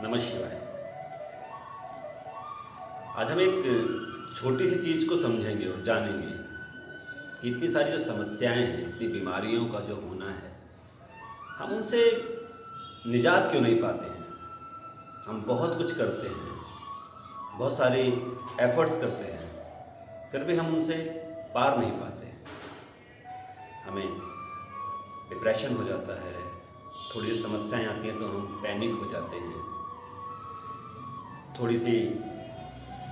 नमः शिवाय। आज हम एक छोटी सी चीज़ को समझेंगे और जानेंगे कि इतनी सारी जो समस्याएं हैं, इतनी बीमारियों का जो होना है, हम उनसे निजात क्यों नहीं पाते हैं। हम बहुत कुछ करते हैं, बहुत सारे एफर्ट्स करते हैं, फिर भी हम उनसे पार नहीं पाते। हमें डिप्रेशन हो जाता है, थोड़ी सी समस्याएं आती हैं तो हम पैनिक हो जाते हैं, थोड़ी सी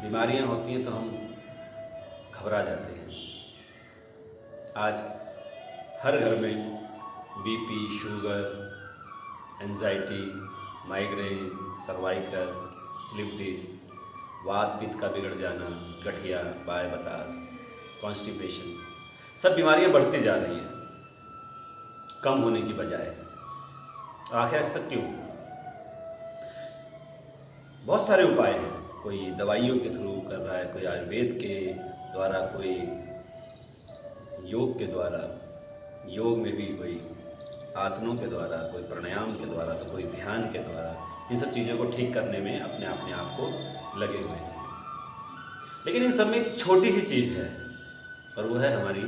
बीमारियां होती हैं तो हम घबरा जाते हैं। आज हर घर में BP, sugar, anxiety, migraine, cervical, slip disc, वात पित्त का बिगड़ जाना, गठिया, बाय बतास, कॉन्स्टिपेशन, सब बीमारियां बढ़ती जा रही हैं कम होने की बजाय। आखिर ऐसा क्यों? बहुत सारे उपाय हैं। कोई दवाइयों के थ्रू कर रहा है, कोई आयुर्वेद के द्वारा, कोई योग के द्वारा, योग में भी कोई आसनों के द्वारा, कोई प्राणायाम के द्वारा, तो कोई ध्यान के द्वारा। इन सब चीज़ों को ठीक करने में अपने आप को लगे हुए हैं। लेकिन इन सब में एक छोटी सी चीज़ है और वो है हमारी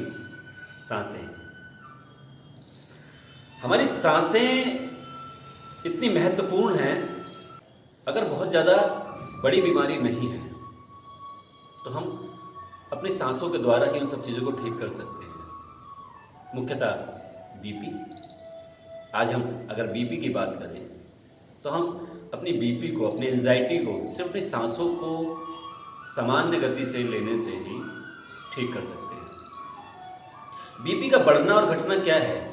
सांसें। हमारी सांसें इतनी महत्वपूर्ण हैं, अगर बहुत ज़्यादा बड़ी बीमारी नहीं है तो हम अपनी सांसों के द्वारा ही उन सब चीज़ों को ठीक कर सकते हैं। मुख्यतः बीपी। आज हम अगर बीपी की बात करें तो हम अपनी बीपी को, अपनी एंजाइटी को सिर्फ अपनी सांसों को सामान्य गति से लेने से ही ठीक कर सकते हैं। बीपी का बढ़ना और घटना क्या है?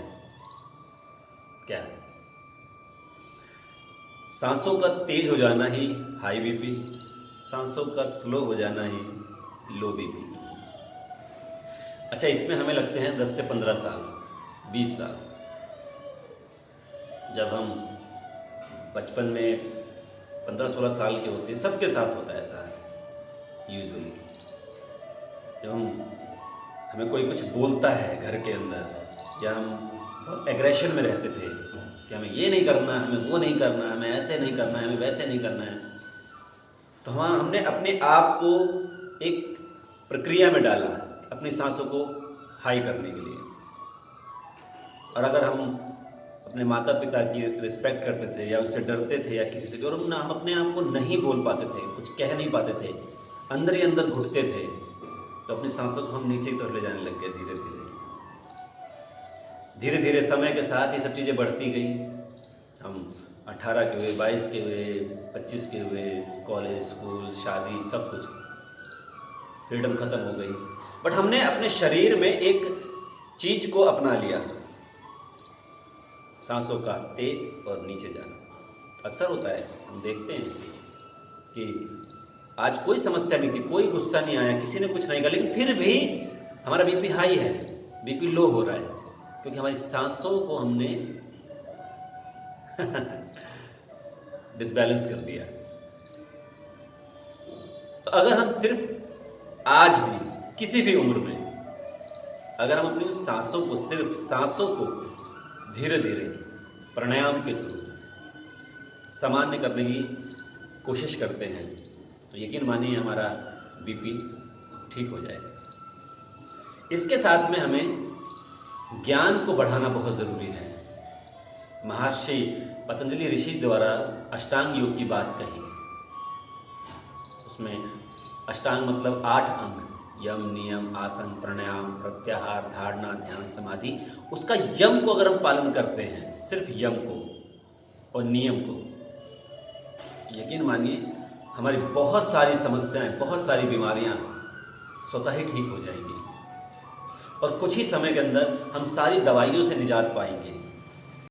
सांसों का तेज हो जाना ही हाई बीपी, सांसों का स्लो हो जाना ही लो बीपी। अच्छा, इसमें हमें लगते हैं 10 से 15 साल, 20 साल। जब हम बचपन में 15-16 साल के होते हैं, सबके साथ होता है ऐसा यूजुअली। जब हमें कोई कुछ बोलता है घर के अंदर, या हम बहुत एग्रेशन में रहते थे कि हमें ये नहीं करना, हमें वो नहीं करना, हमें ऐसे नहीं करना है, हमें वैसे नहीं करना है, तो हमने अपने आप को एक प्रक्रिया में डाला अपनी सांसों को हाई करने के लिए। और अगर हम अपने माता पिता की रिस्पेक्ट करते थे या उनसे डरते थे या किसी से, और हम अपने आप को नहीं बोल पाते थे, कुछ कह नहीं पाते थे, अंदर ही अंदर घुटते थे, तो अपनी सांसों को हम नीचे की तरफ ले जाने लग गए। धीरे धीरे धीरे धीरे समय के साथ ये सब चीज़ें बढ़ती गई। हम 18 के हुए, 22 के हुए, 25 के हुए, कॉलेज, स्कूल, शादी, सब कुछ, फ्रीडम ख़त्म हो गई। बट हमने अपने शरीर में एक चीज़ को अपना लिया, सांसों का तेज और नीचे जाना। अक्सर होता है, हम देखते हैं कि आज कोई समस्या नहीं थी, कोई गुस्सा नहीं आया, किसी ने कुछ नहीं कहा, लेकिन फिर भी हमारा बीपी हाई है, बीपी लो हो रहा है, क्योंकि हमारी सांसों को हमने डिसबैलेंस कर दिया। तो अगर हम सिर्फ आज भी, किसी भी उम्र में, अगर हम अपनी सांसों को, सिर्फ सांसों को धीरे धीरे प्राणायाम के थ्रू सामान्य करने की कोशिश करते हैं, तो यकीन मानिए हमारा बीपी ठीक हो जाएगा। इसके साथ में हमें ज्ञान को बढ़ाना बहुत ज़रूरी है। महर्षि पतंजलि ऋषि द्वारा अष्टांग योग की बात कही। उसमें अष्टांग मतलब 8 अंग, यम, नियम, आसन, प्राणायाम, प्रत्याहार, धारणा, ध्यान, समाधि। उसका यम को अगर हम पालन करते हैं, सिर्फ यम को और नियम को, यकीन मानिए हमारी बहुत सारी समस्याएं, बहुत सारी बीमारियां स्वतः ही ठीक हो जाएंगी और कुछ ही समय के अंदर हम सारी दवाइयों से निजात पाएंगे।